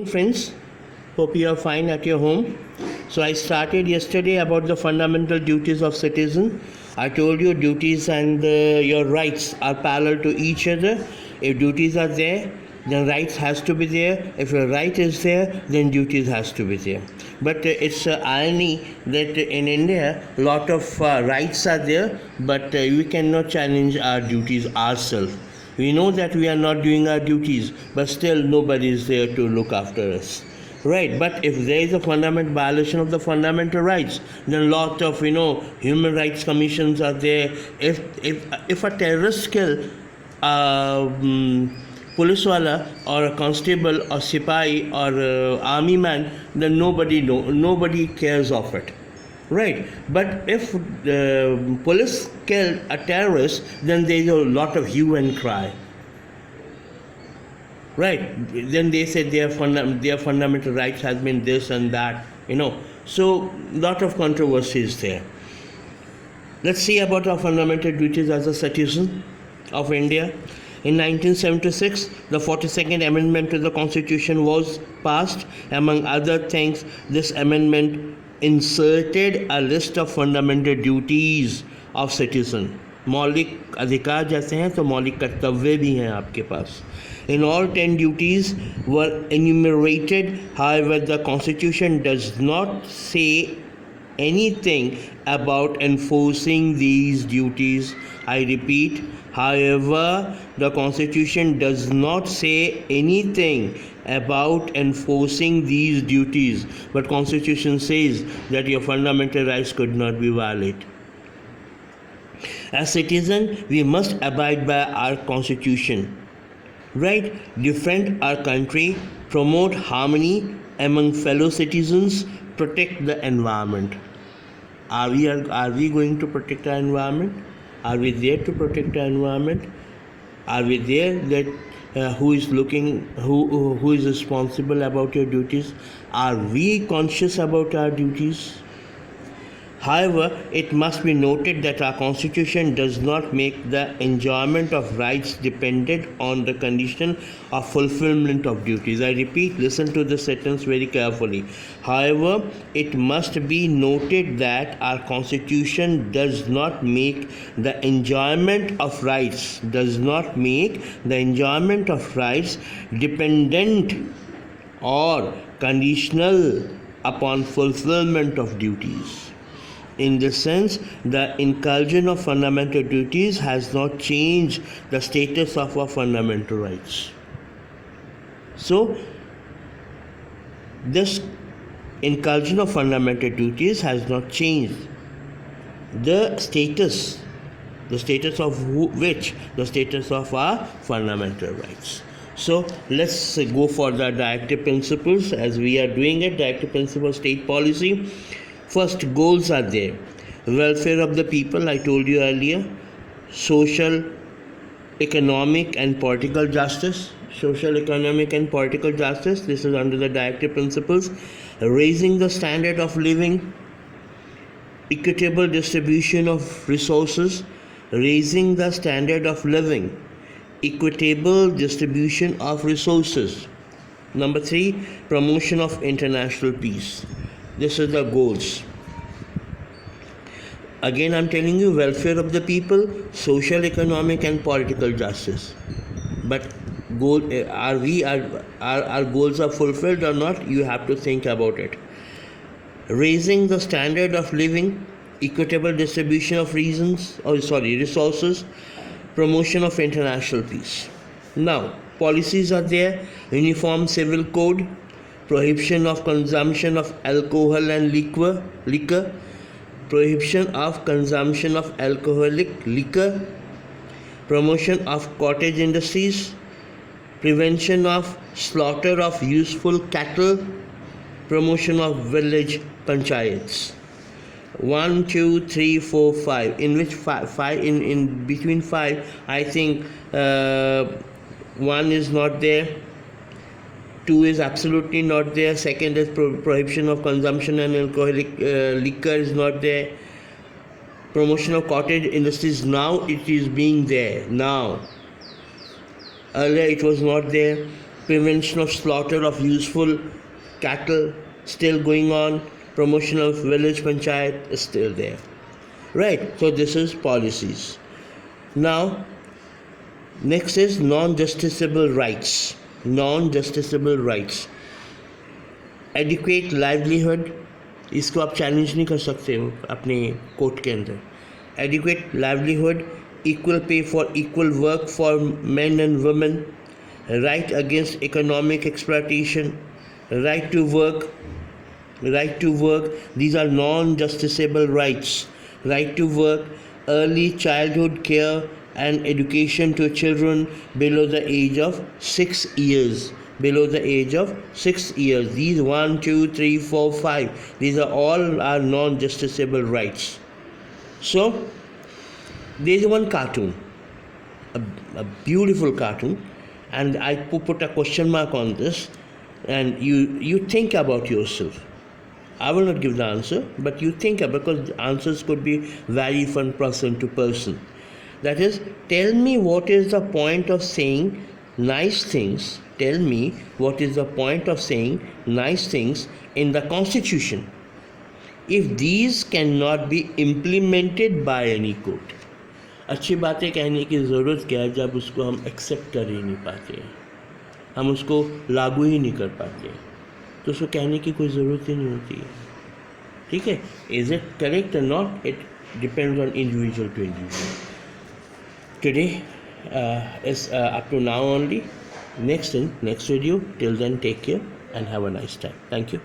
Friends, hope you are fine at your home. So I started yesterday about the fundamental duties of citizen. I told you duties and your rights are parallel to each other. If duties are there, then rights has to be there. If your right is there, then duties has to be there. But it's irony that in India, lot of rights are there, but we cannot challenge our duties ourselves. We know that we are not doing our duties, but still nobody is there to look after us. Right, but if there is a fundamental violation of the fundamental rights, then lot of human rights commissions are there. If a terrorist kill police wala or a constable or sipai or army man, then nobody cares of it. Right, but if the police kill a terrorist, then there is a lot of hue and cry. Right, then they say their fundamental rights has been this and that, So lot of controversy is there. Let's see about our fundamental duties as a citizen of India. In 1976, the 42nd Amendment to the Constitution was passed. Among other things, this amendment inserted a list of fundamental duties of citizen. मौलिक अधिकार जैसे हैं तो मौलिक कर्तव्य भी हैं आपके पास. In all 10 duties were enumerated. However, the Constitution does not say anything about enforcing these duties. I repeat, however, the Constitution does not say anything about enforcing these duties, but Constitution says that your fundamental rights could not be violated. As citizens, we must abide by our Constitution. Right? Defend our country, promote harmony among fellow citizens, protect the environment. Are we going to protect our environment? Are we there to protect our environment? Are we there that who is responsible about your duties? Are we conscious about our duties? However, it must be noted that our Constitution does not make the enjoyment of rights dependent on the condition of fulfillment of duties. I repeat, listen to this sentence very carefully. However, it must be noted that our Constitution does not make the enjoyment of rights dependent or conditional upon fulfillment of duties. In this sense, the inclusion of fundamental duties has not changed the status of our fundamental rights. So, this inclusion of fundamental duties has not changed the status of our fundamental rights. So let's go for the directive principles as we are doing it. Directive principles, state policy. First, goals are there. Welfare of the people, I told you earlier. Social, economic and political justice. This is under the directive principles. Raising the standard of living. Equitable distribution of resources. Raising the standard of living. Equitable distribution of resources. Number 3, promotion of international peace. This is the goals. Again, I'm telling you, welfare of the people, social, economic, and political justice. But our goals are fulfilled or not? You have to think about it. Raising the standard of living, equitable distribution of resources, promotion of international peace. Now, policies are there. Uniform Civil Code. Prohibition of consumption of alcohol and liquor, prohibition of consumption of alcoholic liquor, promotion of cottage industries, prevention of slaughter of useful cattle, promotion of village panchayats. 1, 2, 3, 4, 5. In which five in between 5, I think 1 is not there. 2 is absolutely not there. Second is prohibition of consumption and alcoholic liquor is not there. Promotion of cottage industries, now it is being there. Now, earlier it was not there. prevention of slaughter of useful cattle still going on, promotion of village panchayat is still there. Right, so this is policies. Now, next is non-justiciable rights. Non-justiciable rights. Adequate livelihood, इसको आप challenge नहीं कर सकते हो अपने court के अंदर. Adequate livelihood, equal pay for equal work for men and women, right against economic exploitation, right to work, these are non-justiciable rights. Right to work, early childhood care and education to children below the age of 6 years. Below the age of 6 years. These 1, 2, 3, 4, 5. These are all our non-justiciable rights. So, there is one cartoon, a beautiful cartoon, and I put a question mark on this, and you think about yourself. I will not give the answer, but you think about, because the answers could be vary from person to person. That is, tell me what is the point of saying nice things. Tell me what is the point of saying nice things in the Constitution if these cannot be implemented by any court. अच्छी बातें कहने की ज़रूरत क्या है जब उसको हम एक्सेप्ट कर ही नहीं पाते, हम उसको लागू ही नहीं कर पाते, तो उसको कहने की कोई ज़रूरत ही नहीं होती है. ठीक है, इज इट करेक्ट और not, it depends on individual to individual. Today is up to now only. Next video. Till then, take care and have a nice time. Thank you.